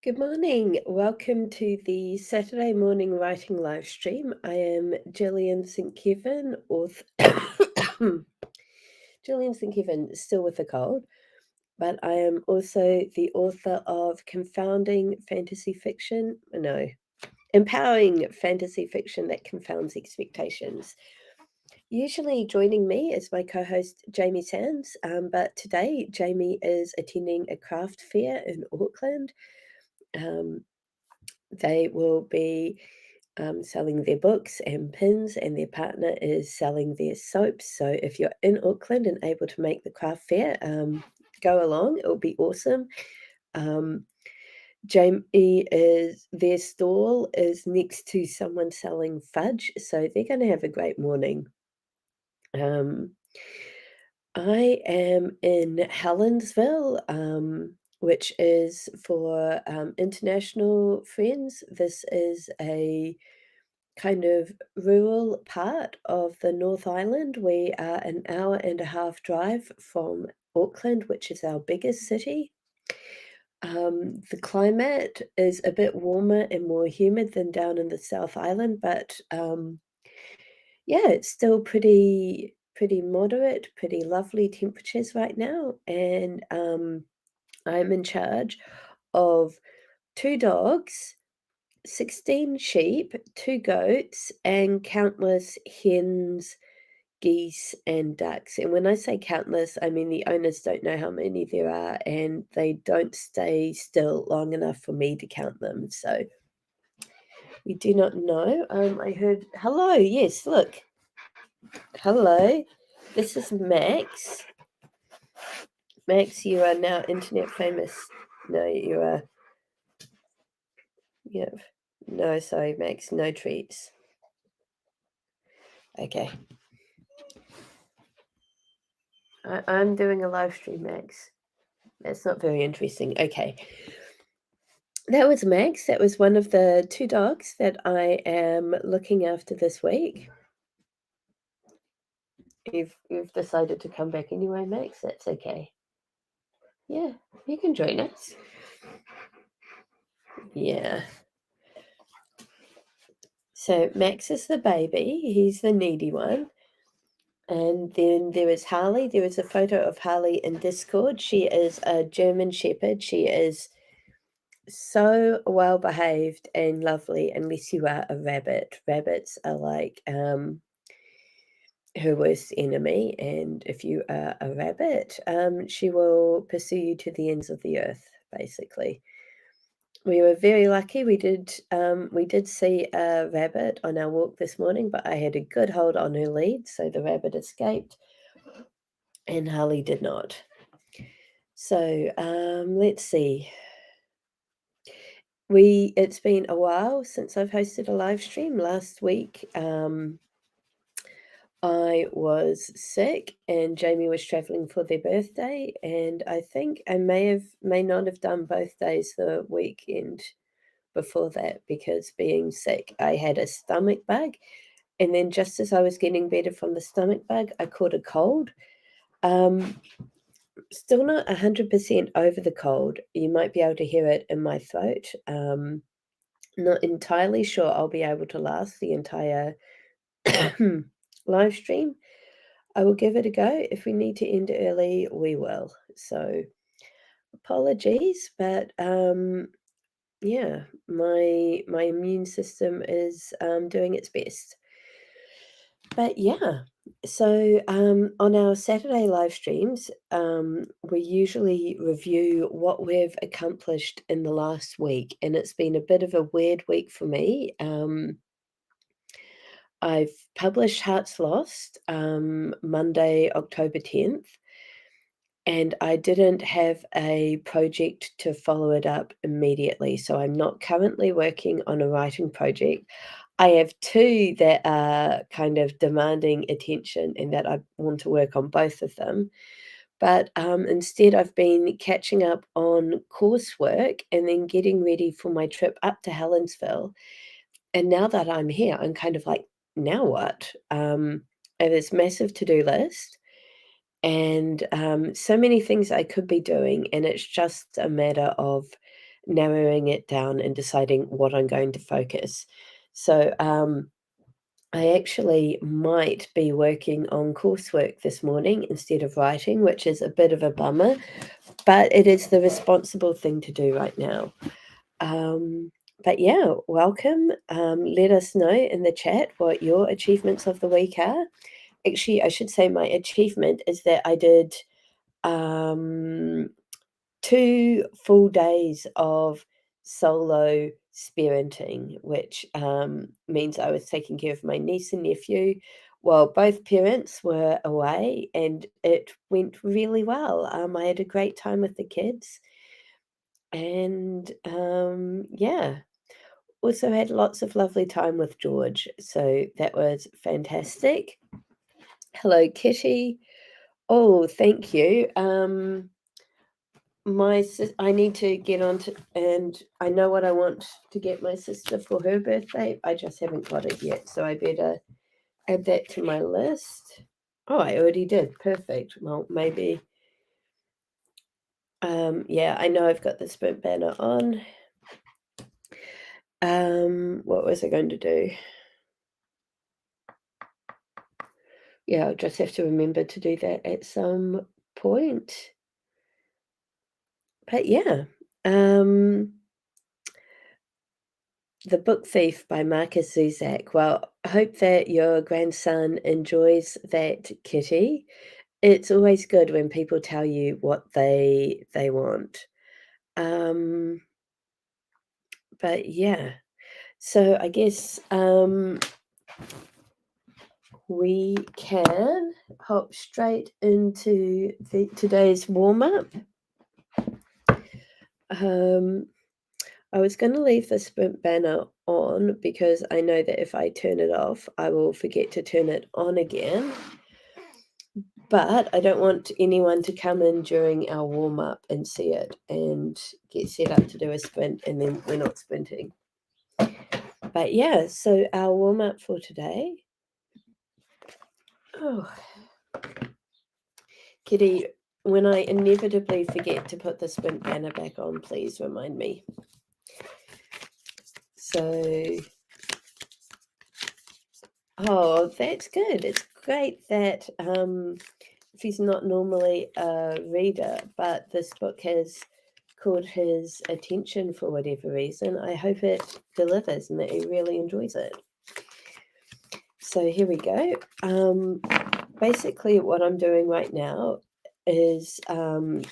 Good morning. Welcome to the Saturday morning writing live stream. I am Gillian St. Kevin, author. Gillian St. Kevin, still with a cold, but I am also the author of Empowering Fantasy Fiction That Confounds Expectations. Usually joining me is my co-host Jamie Sands, but today Jamie is attending a craft fair in Auckland. They will be selling their books and pins, and their partner is selling their soaps. So if you're in Auckland and able to make the craft fair, go along. It'll be awesome. Jamie their stall is next to someone selling fudge, so they're going to have a great morning. I am in Helensville, which is for international friends. This is a kind of rural part of the North Island. We are an hour and a half drive from Auckland, which is our biggest city. The climate is a bit warmer and more humid than down in the South Island, but yeah, it's still pretty moderate, pretty lovely temperatures right now, and I'm in charge of 2 dogs, 16 sheep, 2 goats, and countless hens, geese, and ducks. And when I say countless, I mean the owners don't know how many there are, and they don't stay still long enough for me to count them. So we do not know. I heard hello. Yes, look. Hello. This is Max. Max, you are now internet famous. No, you are. Yeah. No, sorry, Max. No treats. Okay. I'm doing a live stream, Max. That's not very interesting. Okay. That was Max. That was one of the 2 dogs that I am looking after this week. You've decided to come back anyway, Max. That's okay. Yeah, you can join us. Yeah. So Max is the baby. He's the needy one. And then there is Harley. There is a photo of Harley in Discord. She is a German Shepherd. She is so well behaved and lovely, unless you are a rabbit. Rabbits are like her worst enemy, and if you are a rabbit, she will pursue you to the ends of the earth, basically. We were very lucky. We did see a rabbit on our walk this morning, but I had a good hold on her lead, so the rabbit escaped, and Harley did not. So let's see. It's been a while since I've hosted a live stream. Last week, I was sick and Jamie was traveling for their birthday, and I think I may not have done both days the weekend before that, because being sick, I had a stomach bug, and then just as I was getting better from the stomach bug, I caught a cold. Still not 100% over the cold. You might be able to hear it in my throat. Not entirely sure I'll be able to last the entire live stream. I will give it a go. If we need to end early, we will. So apologies, but yeah, my immune system is doing its best. But yeah, so on our Saturday live streams, we usually review what we've accomplished in the last week, and it's been a bit of a weird week for me. I've published Hearts Lost Monday, October 10th, and I didn't have a project to follow it up immediately. So I'm not currently working on a writing project. I have 2 that are kind of demanding attention and that I want to work on both of them. But instead, I've been catching up on coursework and then getting ready for my trip up to Helensville. And now that I'm here, I'm kind of like, now what? I have this massive to-do list and so many things I could be doing, and it's just a matter of narrowing it down and deciding what I'm going to focus. So, I actually might be working on coursework this morning instead of writing, which is a bit of a bummer, but it is the responsible thing to do right now. But yeah, welcome. Let us know in the chat what your achievements of the week are. Actually, I should say my achievement is that I did 2 full days of solo parenting, which means I was taking care of my niece and nephew while both parents were away, and it went really well. I had a great time with the kids, and yeah, also had lots of lovely time with George, so that was fantastic. Hello, Kitty. Oh, thank you. I need to get on to, and I know what I want to get my sister for her birthday. I just haven't got it yet, so I better add that to my list. Oh, I already did. Perfect. Well, maybe. Yeah, I know I've got the sprint banner on. What was I going to do? Yeah, I'll just have to remember to do that at some point. But yeah, The Book Thief by Marcus Zuzak. Well, I hope that your grandson enjoys that, Kitty. It's always good when people tell you what they want. Um, but yeah, so I guess we can hop straight into today's warm up. I was going to leave the sprint banner on because I know that if I turn it off, I will forget to turn it on again. But I don't want anyone to come in during our warm up and see it and get set up to do a sprint and then we're not sprinting. But yeah, so our warm up for today. Oh, Kitty, when I inevitably forget to put the sprint banner back on, please remind me. So, oh, that's good. It's great that if he's not normally a reader, but this book has caught his attention for whatever reason. I hope it delivers and that he really enjoys it. So here we go. Basically, what I'm doing right now is I'm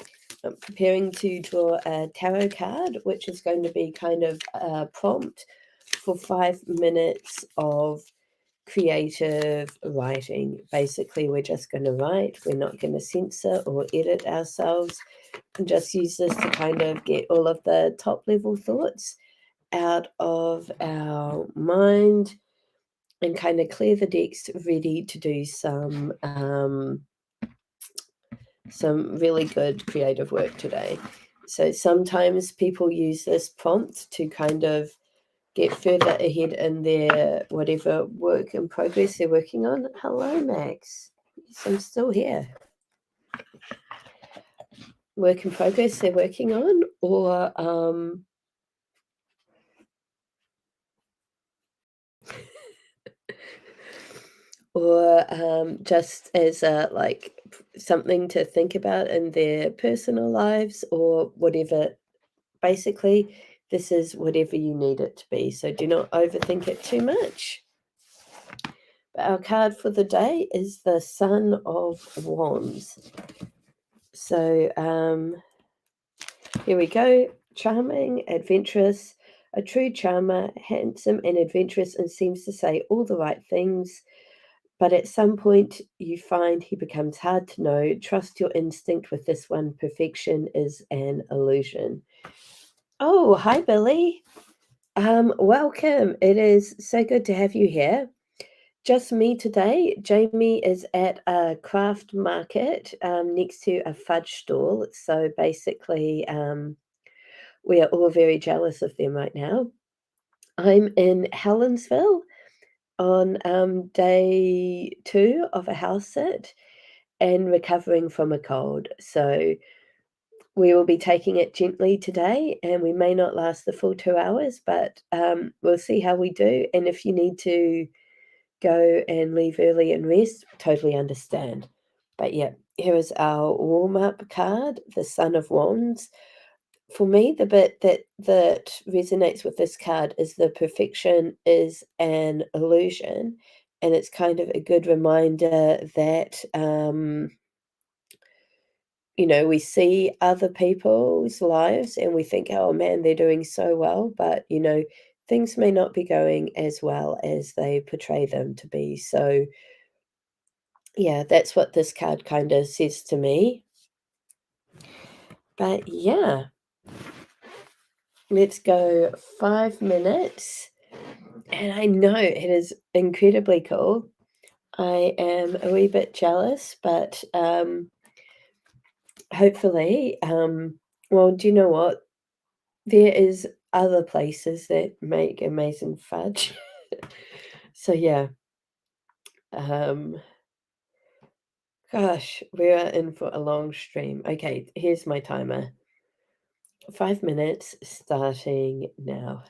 preparing to draw a tarot card, which is going to be kind of a prompt for 5 minutes of creative writing. Basically, we're just going to write. We're not going to censor or edit ourselves, and just use this to kind of get all of the top level thoughts out of our mind and kind of clear the decks ready to do some really good creative work today. So sometimes people use this prompt to kind of get further ahead in their whatever work in progress they're working on. Hello, Max. Yes, I'm still here. Work in progress they're working on, or just as a like something to think about in their personal lives or whatever. Basically, this is whatever you need it to be. So do not overthink it too much. But our card for the day is the Son of Wands. So here we go. Charming, adventurous, a true charmer, handsome and adventurous, and seems to say all the right things. But at some point, you find he becomes hard to know. Trust your instinct with this one. Perfection is an illusion. Oh, hi, Billy. Welcome. It is so good to have you here. Just me today. Jamie is at a craft market next to a fudge stall. So basically, we are all very jealous of them right now. I'm in Helensville on day 2 of a house sit and recovering from a cold. So we will be taking it gently today, and we may not last the full 2 hours, but, we'll see how we do, and if you need to go and leave early and rest, totally understand. But yeah, here is our warm-up card, the Son of Wands. For me, the bit that resonates with this card is the perfection is an illusion, and it's kind of a good reminder that, we see other people's lives and we think, "Oh, man, they're doing so well," but, things may not be going as well as they portray them to be, so, yeah, that's what this card kinda says to me. But, yeah, let's go 5 minutes, and I know it is incredibly cool. I am a wee bit jealous, but, hopefully, well, do you know what? There is other places that make amazing fudge. So, yeah, um, gosh, we are in for a long stream. Okay, here's my timer. 5 minutes starting now.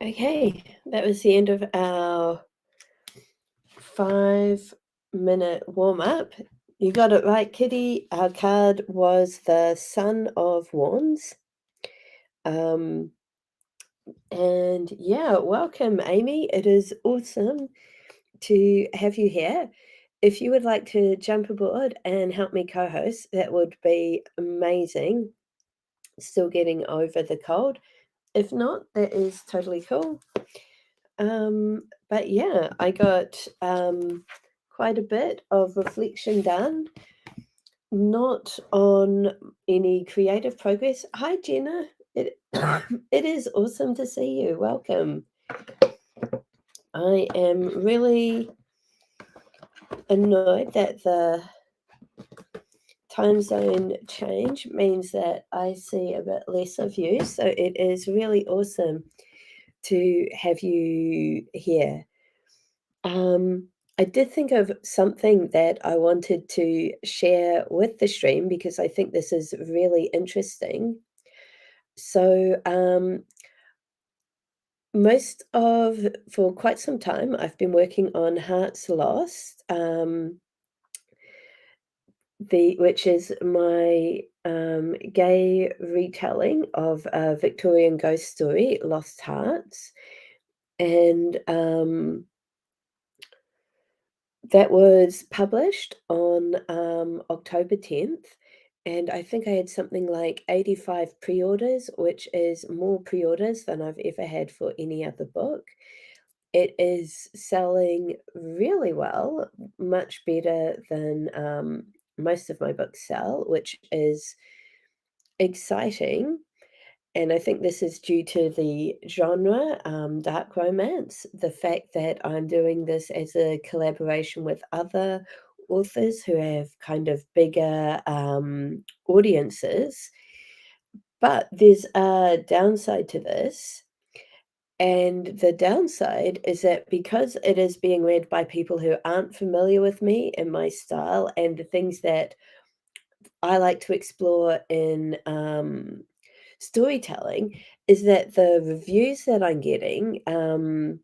Okay, that was the end of our 5-minute warm up. You got it right, Kitty. Our card was the Son of Wands. Um, and yeah, welcome, Amy. It is awesome to have you here. If you would like to jump aboard and help me co host, that would be amazing. Still getting over the cold. If not, that is totally cool. But yeah, I got quite a bit of reflection done, not on any creative progress. Hi, Jenna. It, it is awesome to see you. Welcome. I am really annoyed that the time zone change means that I see a bit less of you. So it is really awesome to have you here. I did think of something that I wanted to share with the stream because I think this is really interesting. So, for quite some time, I've been working on Hearts Lost, which is my gay retelling of a Victorian ghost story, Lost Hearts, and that was published on, October 10th, and I think I had something like 85 pre-orders, which is more pre-orders than I've ever had for any other book. It is selling really well, much better than, most of my books sell, which is exciting. And I think this is due to the genre, dark romance, the fact that I'm doing this as a collaboration with other authors who have kind of bigger audiences. But there's a downside to this. And the downside is that because it is being read by people who aren't familiar with me and my style and the things that I like to explore in storytelling, is that the reviews that I'm getting are um,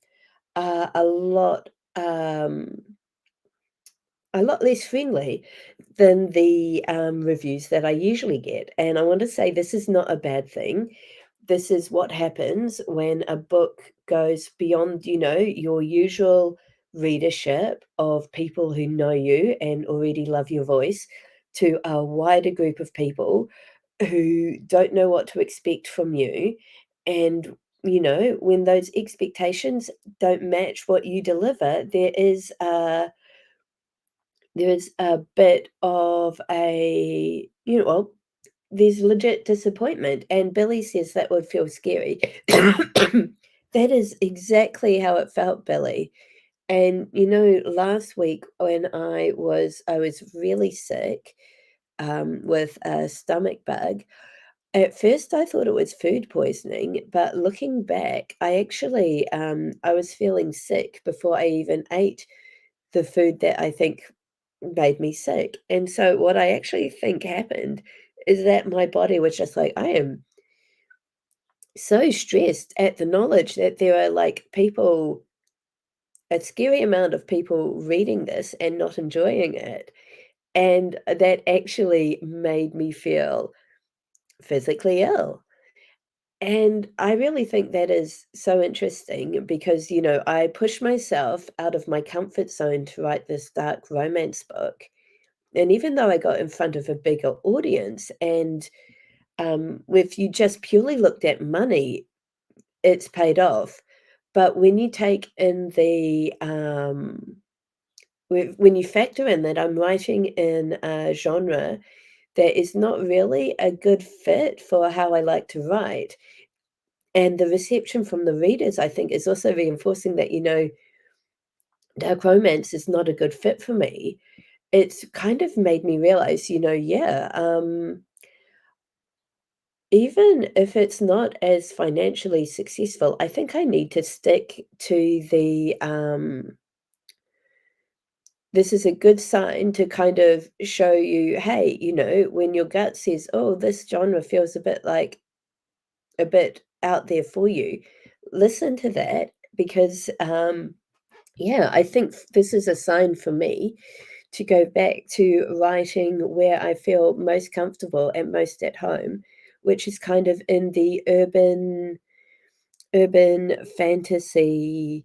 a lot less friendly than the reviews that I usually get. And I want to say this is not a bad thing. This is what happens when a book goes beyond, your usual readership of people who know you and already love your voice to a wider group of people who don't know what to expect from you. And, when those expectations don't match what you deliver, there is a bit of well, there's legit disappointment, and Billy says that would feel scary. That is exactly how it felt, Billy. And, last week when I was really sick, with a stomach bug, at first I thought it was food poisoning, but looking back, I was feeling sick before I even ate the food that I think made me sick. And so what I actually think happened is that my body was just like, I am so stressed at the knowledge that there are like people, a scary amount of people reading this and not enjoying it. And that actually made me feel physically ill. And I really think that is so interesting because, I pushed myself out of my comfort zone to write this dark romance book. And even though I got in front of a bigger audience and, if you just purely looked at money, it's paid off. But when you take in when you factor in that I'm writing in a genre that is not really a good fit for how I like to write, and the reception from the readers, I think, is also reinforcing that, dark romance is not a good fit for me. It's kind of made me realize, yeah, even if it's not as financially successful, I think I need to stick to this is a good sign to kind of show you, hey, when your gut says, oh, this genre feels a bit out there for you, listen to that because, yeah, I think this is a sign for me to go back to writing where I feel most comfortable and most at home, which is kind of in the urban fantasy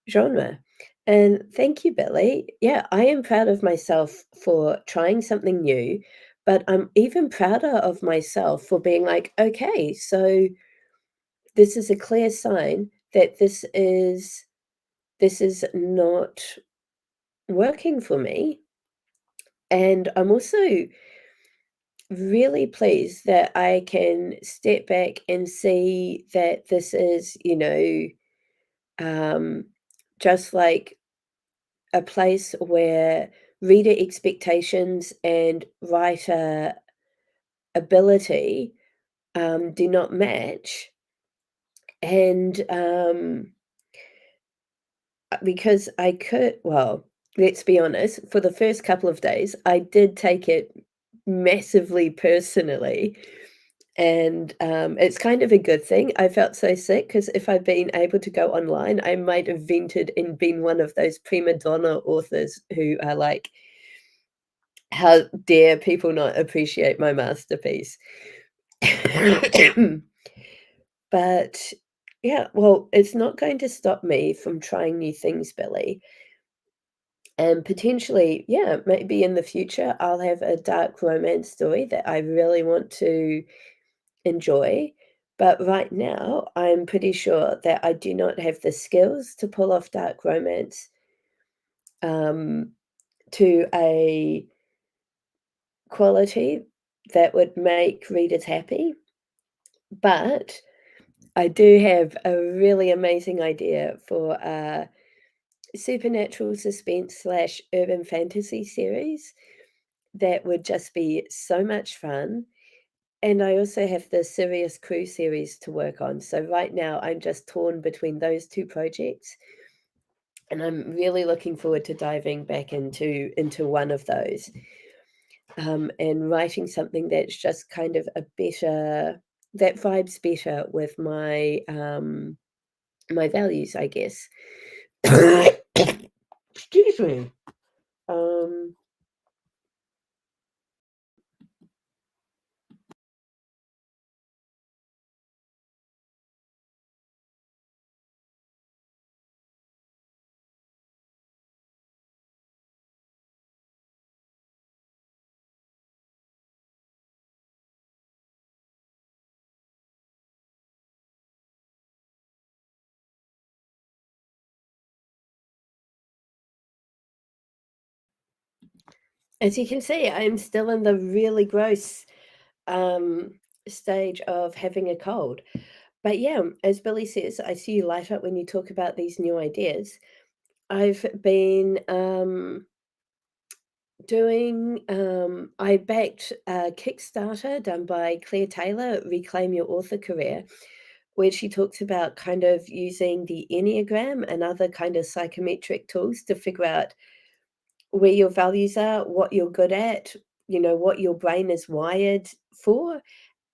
genre. And thank you, Billy. Yeah, I am proud of myself for trying something new, but I'm even prouder of myself for being like, okay, so this is a clear sign that this is not working for me. And I'm also really pleased that I can step back and see that this is, um, just like a place where reader expectations and writer ability do not match. And because I could, well, let's be honest, for the first couple of days, I did take it massively personally. And it's kind of a good thing. I felt so sick because if I'd been able to go online, I might have vented and been one of those prima donna authors who are like, how dare people not appreciate my masterpiece? But yeah, well, it's not going to stop me from trying new things, Billy. And potentially, yeah, maybe in the future, I'll have a dark romance story that I really want to enjoy. But right now, I'm pretty sure that I do not have the skills to pull off dark romance um, to a quality that would make readers happy. But I do have a really amazing idea for a supernatural suspense slash urban fantasy series that would just be so much fun. And I also have the Sirius Crew series to work on. So right now I'm just torn between those two projects. And I'm really looking forward to diving back into one of those and writing something that's just kind of a better that vibes better with my values, I guess. Excuse me. Um, as you can see, I'm still in the really gross um, stage of having a cold. But yeah, as Billy says, I see you light up when you talk about these new ideas. I've been I backed a Kickstarter done by Claire Taylor, Reclaim Your Author Career, where she talks about kind of using the Enneagram and other kind of psychometric tools to figure out where your values are, what you're good at, what your brain is wired for,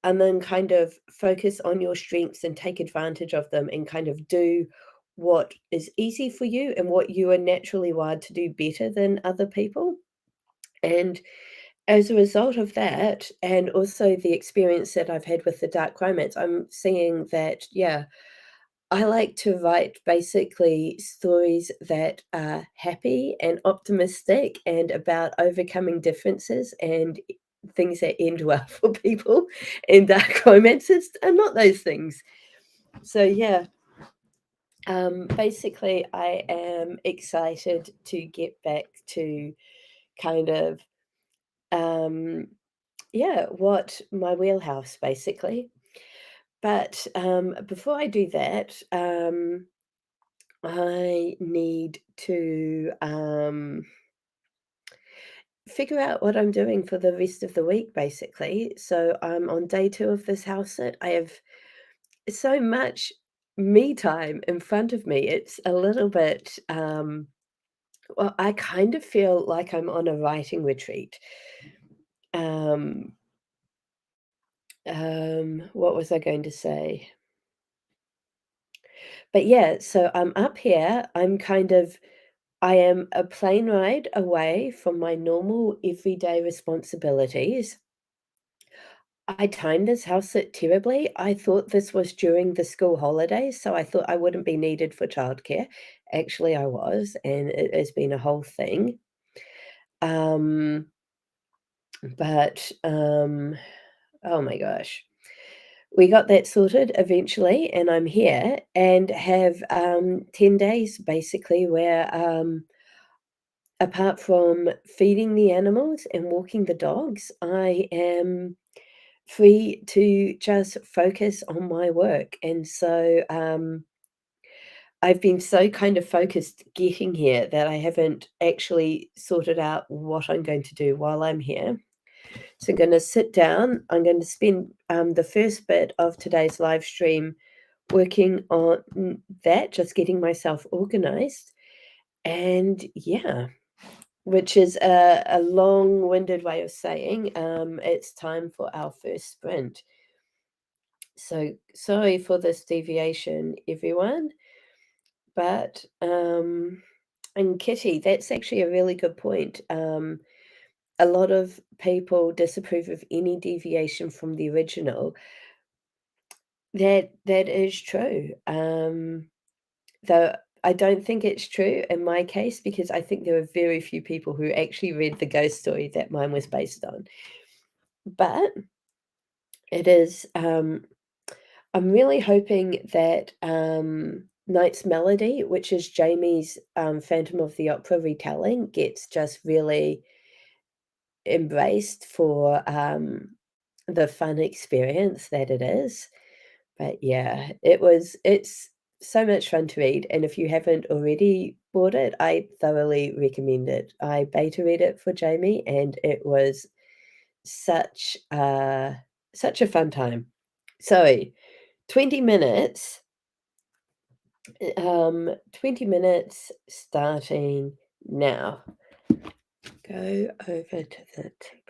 and then kind of focus on your strengths and take advantage of them and kind of do what is easy for you and what you are naturally wired to do better than other people. And as a result of that, and also the experience that I've had with the dark romance, I'm seeing that, yeah, I like to write basically stories that are happy and optimistic and about overcoming differences and things that end well for people. And dark romances are not those things. So, yeah, basically, I am excited to get back to kind of, um, yeah, what my wheelhouse basically. But before I do that, I need to figure out what I'm doing for the rest of the week, basically. So I'm on day two of this house sit. I have so much me time in front of me. It's a little bit, well, I kind of feel like I'm on a writing retreat. Um, what was I going to say? But yeah, so I'm up here. I am a plane ride away from my normal everyday responsibilities. I timed this house sit terribly. I thought this was during the school holidays, so I thought I wouldn't be needed for childcare. Actually, I was, and it has been a whole thing. Um, but oh my gosh. We got that sorted eventually, and I'm here and have 10 days basically where apart from feeding the animals and walking the dogs, I am free to just focus on my work. And so I've been so kind of focused getting here that I haven't actually sorted out what I'm going to do while I'm here. So I'm going to sit down. I'm going to spend the first bit of today's live stream working on that, just getting myself organized. And yeah, which is a long-winded way of saying, it's time for our first sprint. So sorry for this deviation, everyone, but, and Kitty, that's actually a really good point. A lot of people disapprove of any deviation from the original. That is true. Though I don't think it's true in my case because I think there are very few people who actually read the ghost story that mine was based on. But it is, I'm really hoping that, Night's Melody, which is Jamie's, Phantom of the Opera retelling, gets just really embraced for, the fun experience that it is. But yeah, it's so much fun to read, and if you haven't already bought it, I thoroughly recommend it. I beta read it for Jamie, and it was such such a fun time. So, 20 minutes, 20 minutes starting now. Go over to the ticker.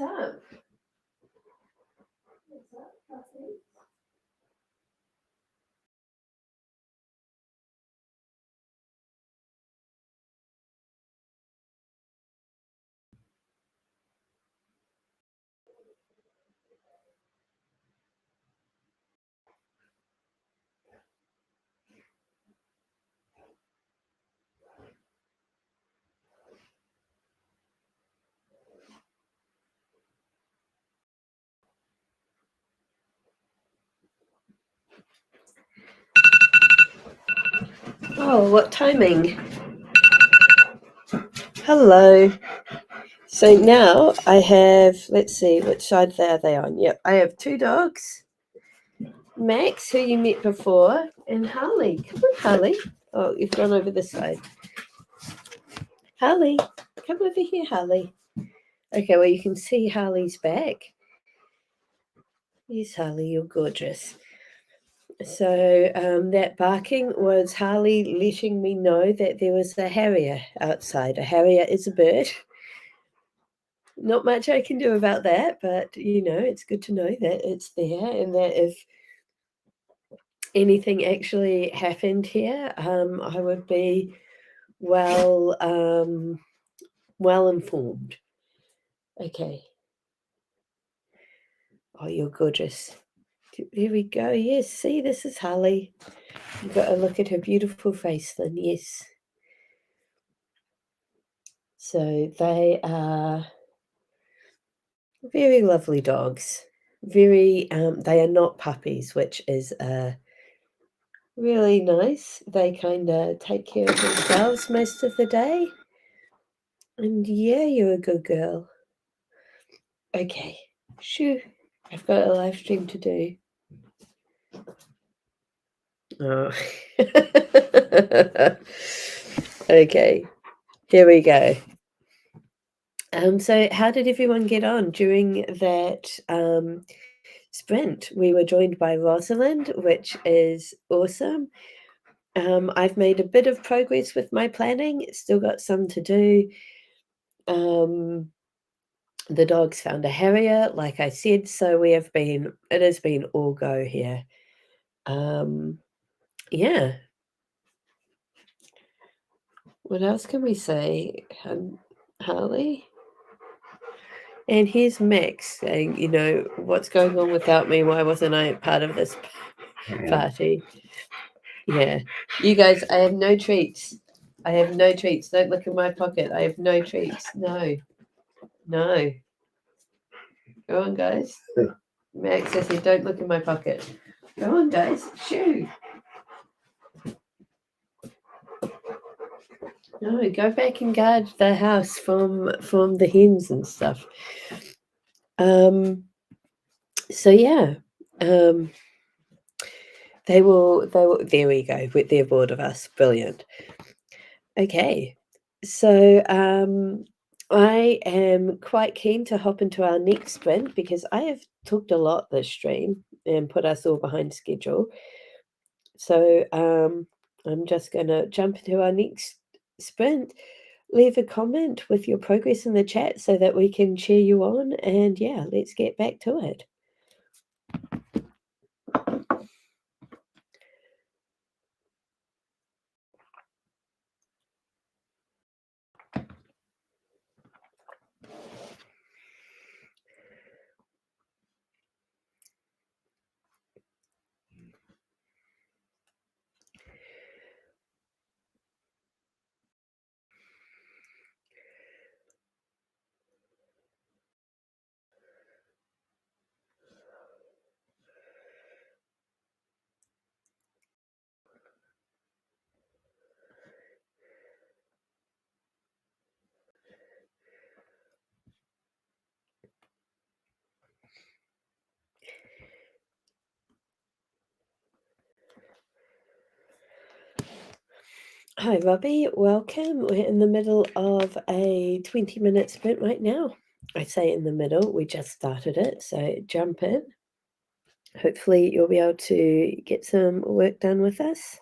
What's up? What's up, puppy? Oh, what timing? Hello. So now I have, let's see, which side are they on? Yep, I have two dogs. Max, who you met before, and Harley. Come on, Harley. Oh, you've gone over this side. Harley, come over here, Harley. Okay, well, you can see Harley's back. Yes, Harley, you're gorgeous. So that barking was Harley letting me know that there was a harrier outside. A harrier is a bird. Not much I can do about that, but it's good to know that it's there and that if anything actually happened here, I would be well well informed. Okay. Oh, you're gorgeous. Here we go. Yes, see, this is Harley. You've got to look at her beautiful face then, yes. So they are very lovely dogs. Very, they are not puppies, which is really nice. They kind of take care of themselves most of the day. And yeah, you're a good girl. Okay, shoo. I've got a live stream to do. Oh. Okay, here we go. So how did everyone get on during that sprint? We were joined by Rosalind, which is awesome. I've made a bit of progress with my planning, still got some to do. The dogs found a harrier, like I said, so it has been all go here. Yeah. What else can we say, Harley? And here's Max saying, what's going on without me? Why wasn't I part of this party? Yeah. You guys, I have no treats. I have no treats. Don't look in my pocket. I have no treats. No. No. Go on, guys. Max says, don't look in my pocket. Go on, guys. Shoo. No, go back and guard the house from the hens and stuff. So yeah. They will there we go. They're bored of us. Brilliant. Okay. So I am quite keen to hop into our next sprint because I have talked a lot this stream and put us all behind schedule. So I'm just going to jump into our next sprint. Leave a comment with your progress in the chat so that we can cheer you on. And yeah, let's get back to it. Hi, Robbie. Welcome. We're in the middle of a 20-minute sprint right now. I say in the middle, we just started it, so jump in. Hopefully, you'll be able to get some work done with us.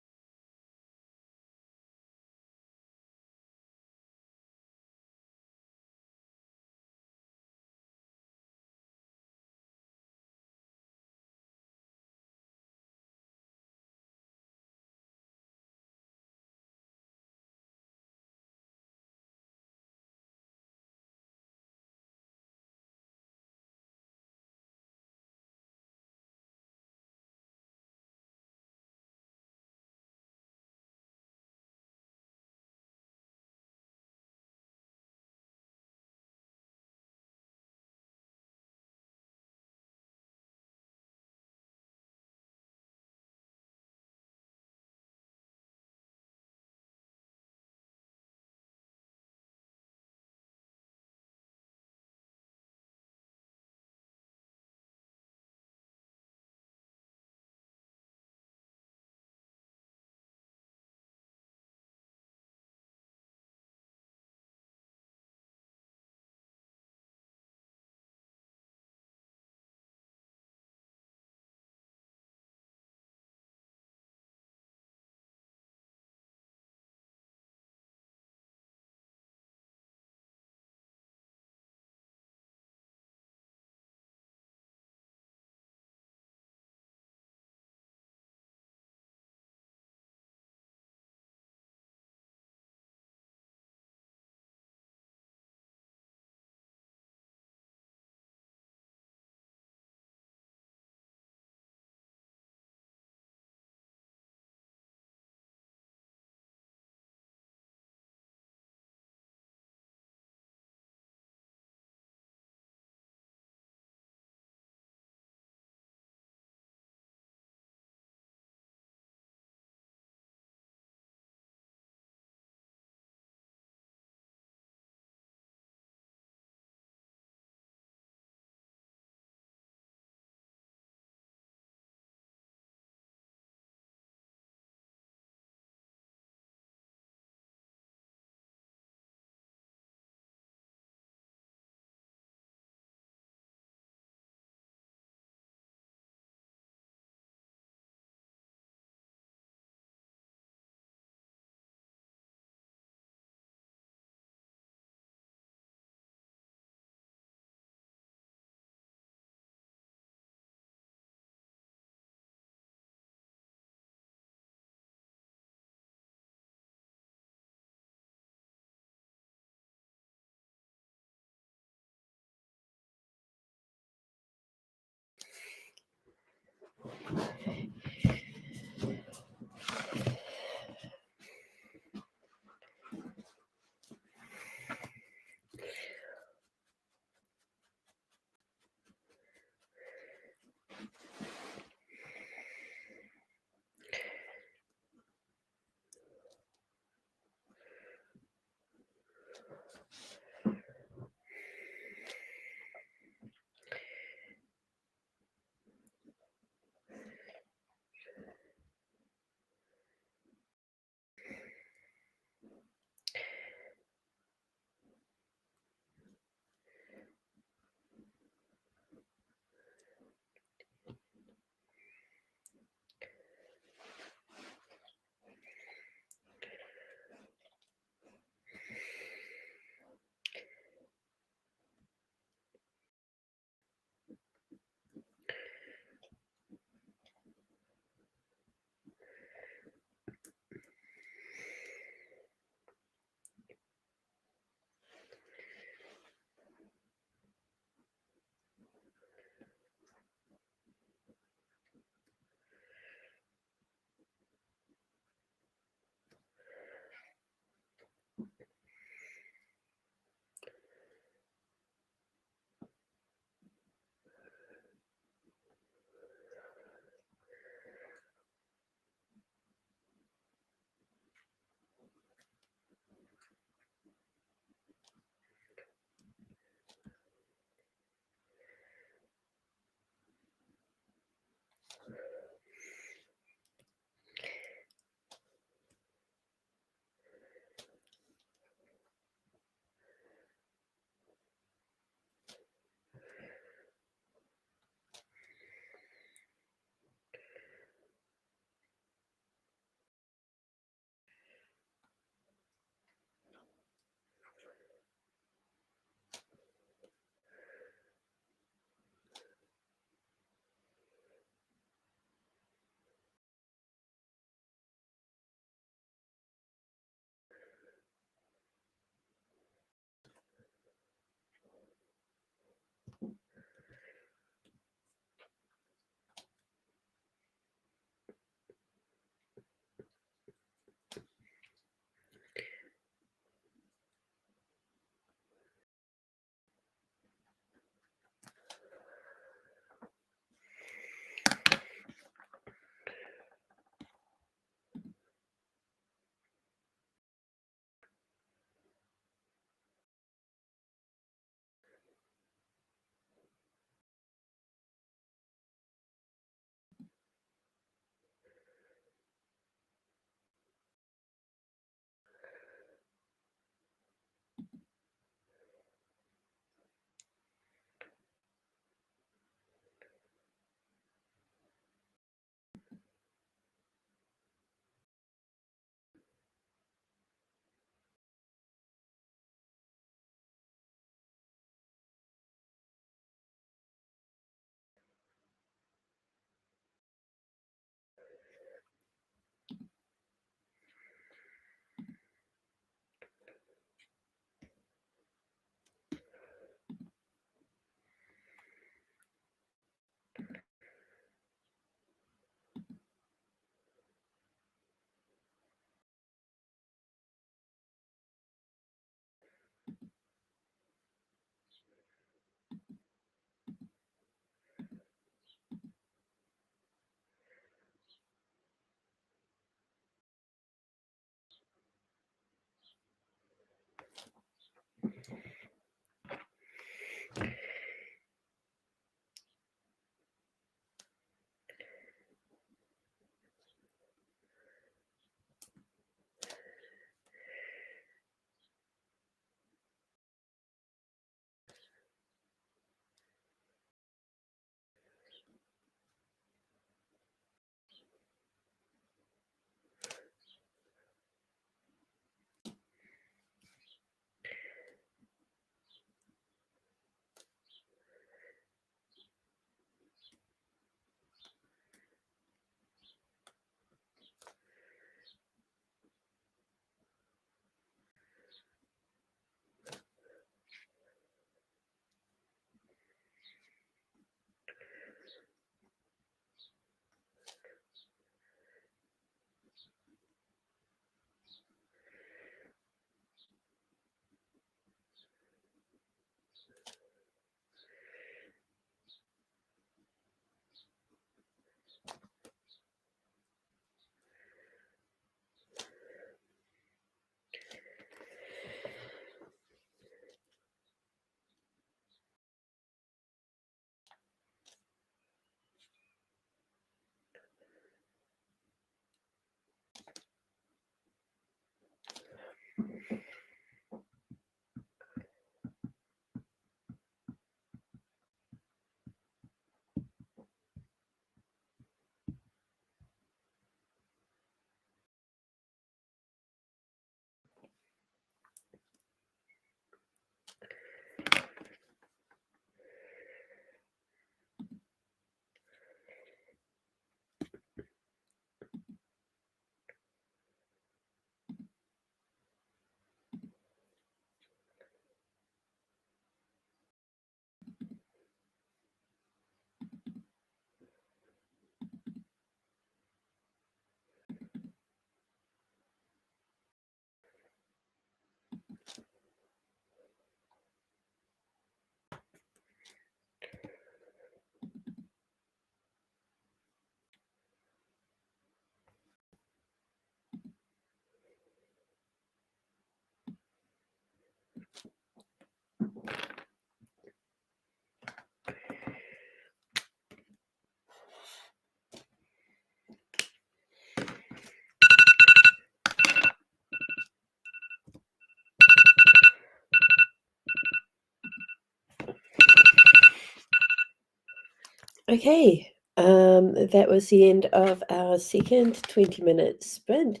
Okay, that was the end of our second 20-minute sprint.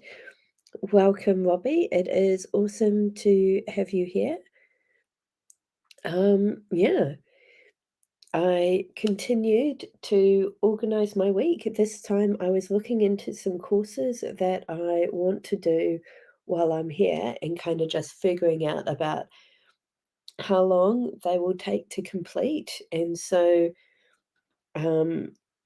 Welcome, Robbie. It is awesome to have you here. Yeah, I continued to organize my week. This time I was looking into some courses that I want to do while I'm here and kind of just figuring out about how long they will take to complete. And so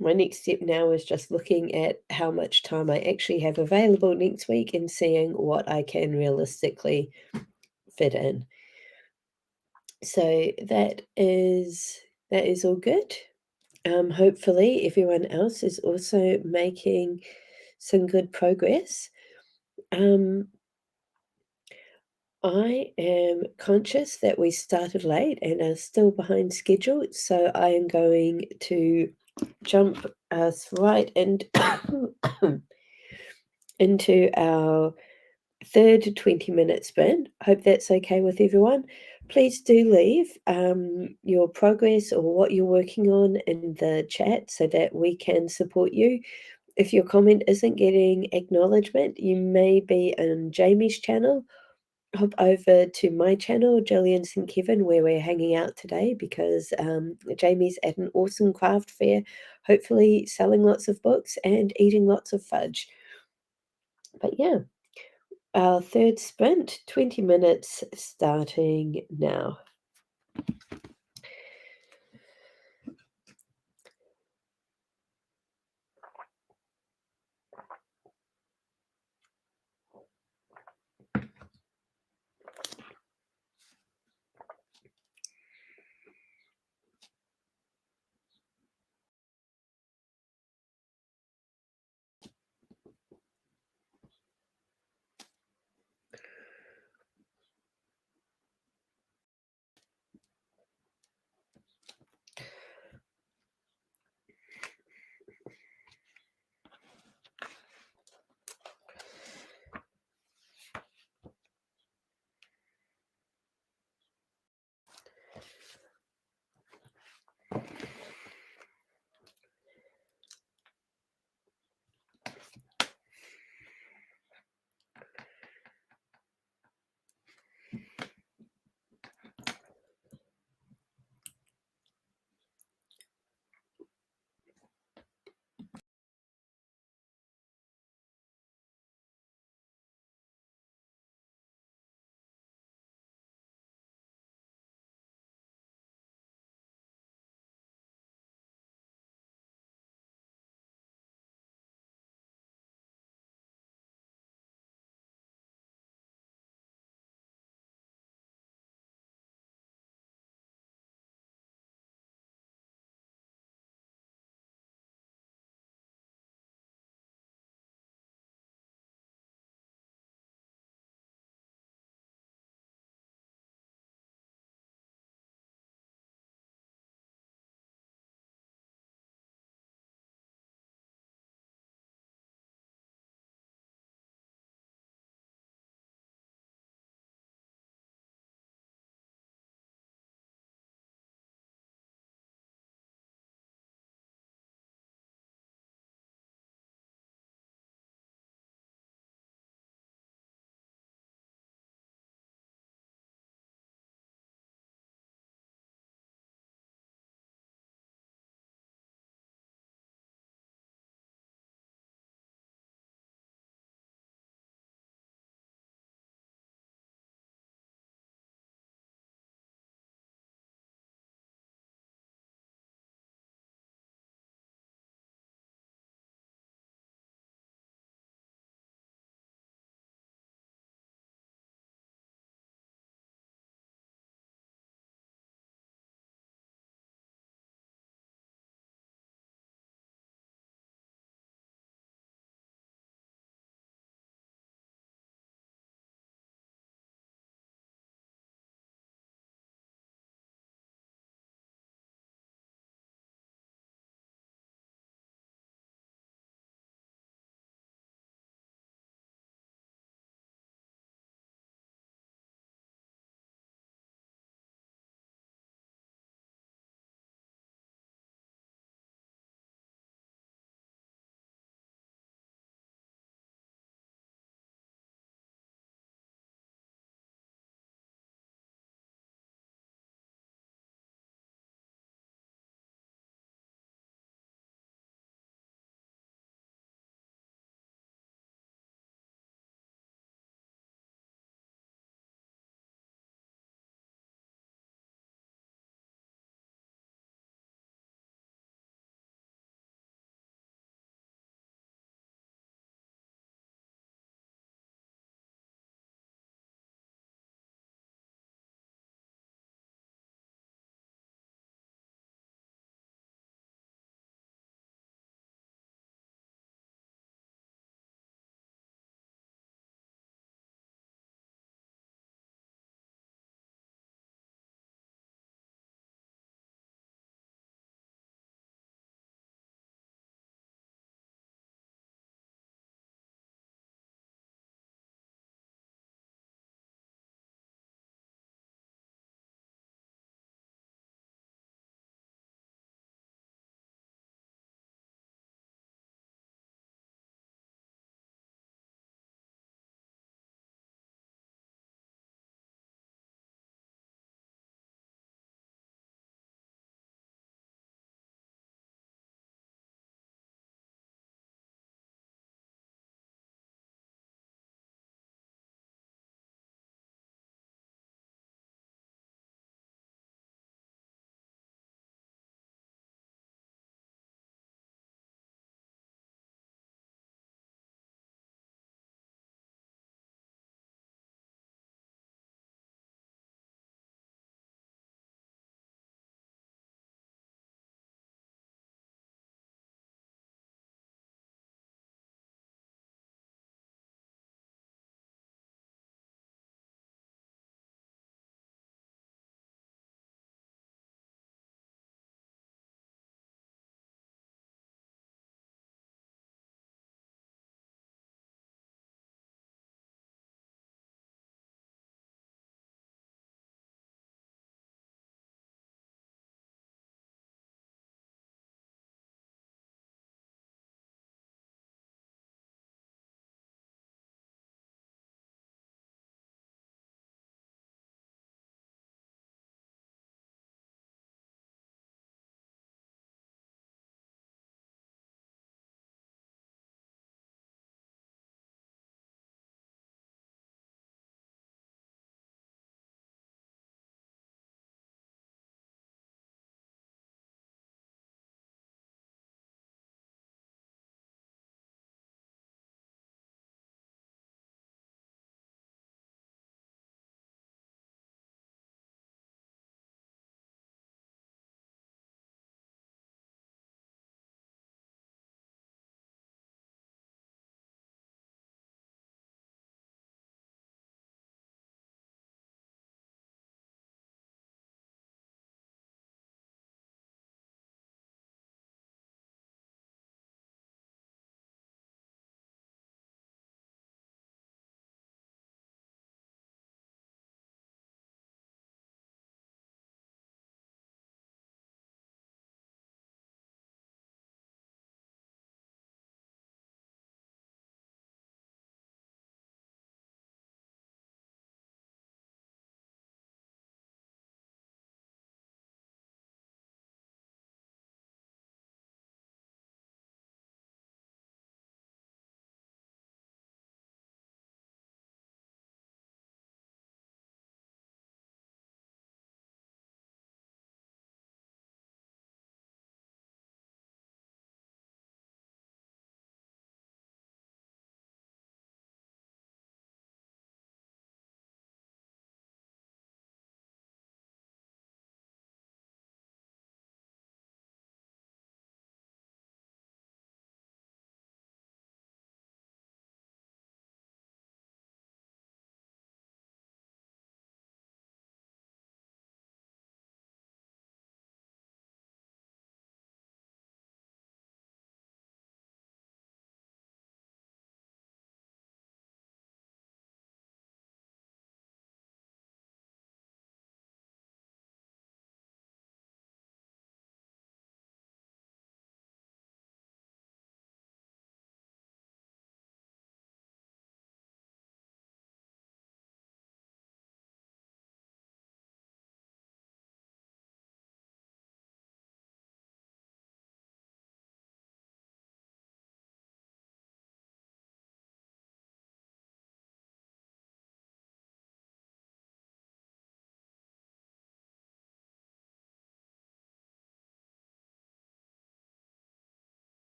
my next step now is just looking at how much time I actually have available next week and seeing what I can realistically fit in. So that is all good. Hopefully everyone else is also making some good progress. Um, I am conscious that we started late and are still behind schedule, so I am going to jump us right and into our third 20-minute sprint. Hope that's okay with everyone. Please do leave your progress or what you're working on in the chat so that we can support you. If your comment isn't getting acknowledgement, you may be on Jamie's channel. Hop over to my channel, Jillian St. Kevin, where we're hanging out today because Jamie's at an awesome craft fair, hopefully selling lots of books and eating lots of fudge. But yeah, our third sprint, 20 minutes starting now.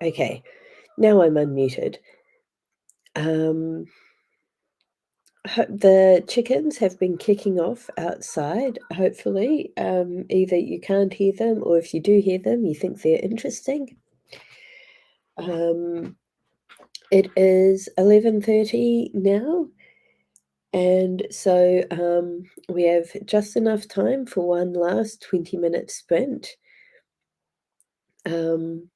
Okay, now I'm unmuted. Um, the chickens have been kicking off outside, hopefully. Either you can't hear them, or if you do hear them, you think they're interesting. Um, it is 11:30 now, and so we have just enough time for one last 20-minute sprint. Um,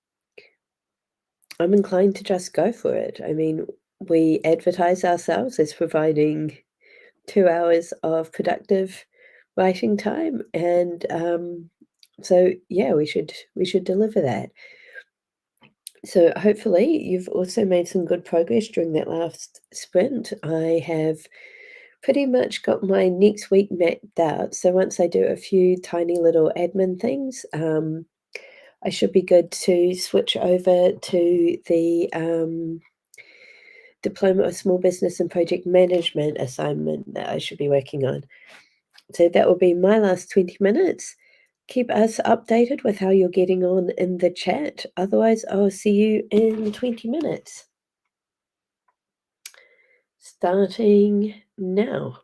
I'm inclined to just go for it. I mean, we advertise ourselves as providing 2 hours of productive writing time, and, so, yeah, we should deliver that. So, hopefully, you've also made some good progress during that last sprint. I have pretty much got my next week mapped out, so once I do a few tiny little admin things, I should be good to switch over to the, Diploma of Small Business and Project Management assignment that I should be working on. So that will be my last 20 minutes. Keep us updated with how you're getting on in the chat. Otherwise, I'll see you in 20 minutes. Starting now.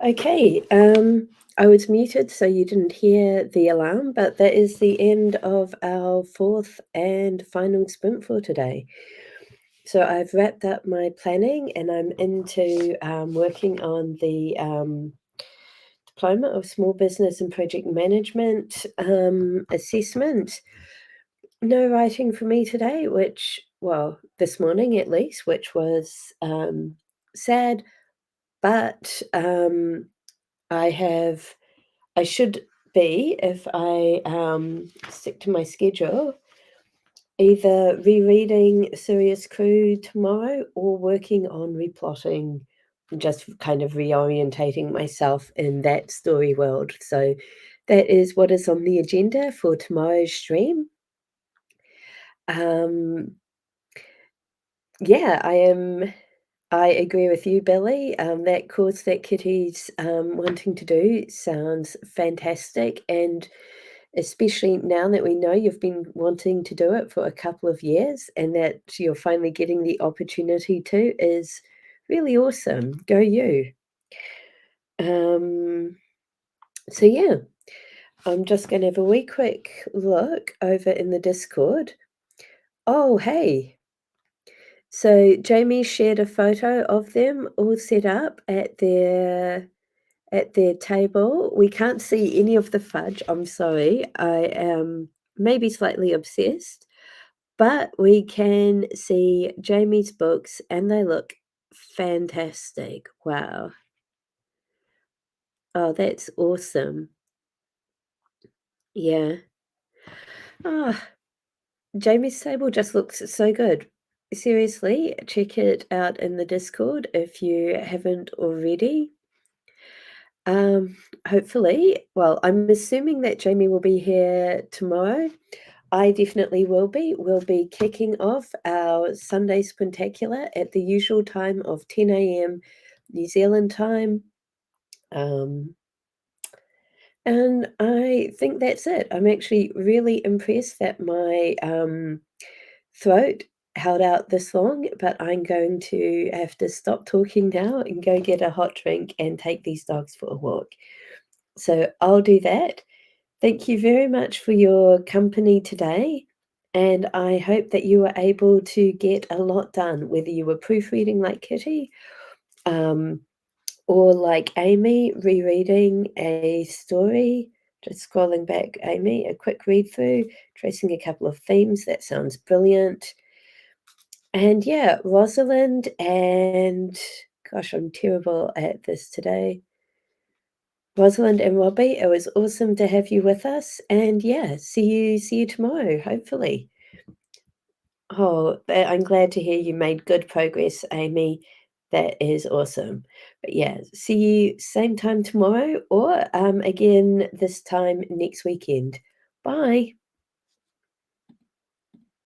Okay, I was muted so you didn't hear the alarm, but that is the end of our fourth and final sprint for today. So I've wrapped up my planning and I'm into working on the Diploma of Small Business and Project Management assessment. No writing for me today, which, well, this morning at least, which was sad, but I have I should be, if I stick to my schedule, either rereading Serious Crew tomorrow or working on replotting, just kind of reorientating myself in that story world. So that is what is on the agenda for tomorrow's stream. Um, yeah, I agree with you, Billy. That course that Kitty's wanting to do sounds fantastic, and especially now that we know you've been wanting to do it for a couple of years and that you're finally getting the opportunity to is really awesome. Go you. Um, so yeah, I'm just gonna have a wee quick look over in the Discord. Oh, hey. So Jamie shared a photo of them all set up at their table. We can't see any of the fudge. I'm sorry. I am maybe slightly obsessed, but we can see Jamie's books and they look fantastic. Wow. Oh, that's awesome. Yeah. Ah, Jamie's table just looks so good. Seriously, check it out in the Discord if you haven't already. Um, hopefully, well, I'm assuming that Jamie will be here tomorrow. I definitely will be. We'll be kicking off our Sunday Spectacular at the usual time of 10 a.m. New Zealand time. Um, and I think that's it. I'm actually really impressed that my throat held out this long, but I'm going to have to stop talking now and go get a hot drink and take these dogs for a walk. So I'll do that. Thank you very much for your company today, and I hope that you were able to get a lot done, whether you were proofreading like Kitty, um, or like Amy, rereading a story, just scrolling back, Amy, a quick read through, tracing a couple of themes. That sounds brilliant. And yeah, Rosalind and gosh, I'm terrible at this today. Rosalind and Robbie, it was awesome to have you with us, and yeah, see you tomorrow, hopefully. Oh, I'm glad to hear you made good progress, Amy. That is awesome. But yeah, see you same time tomorrow or again this time next weekend. Bye.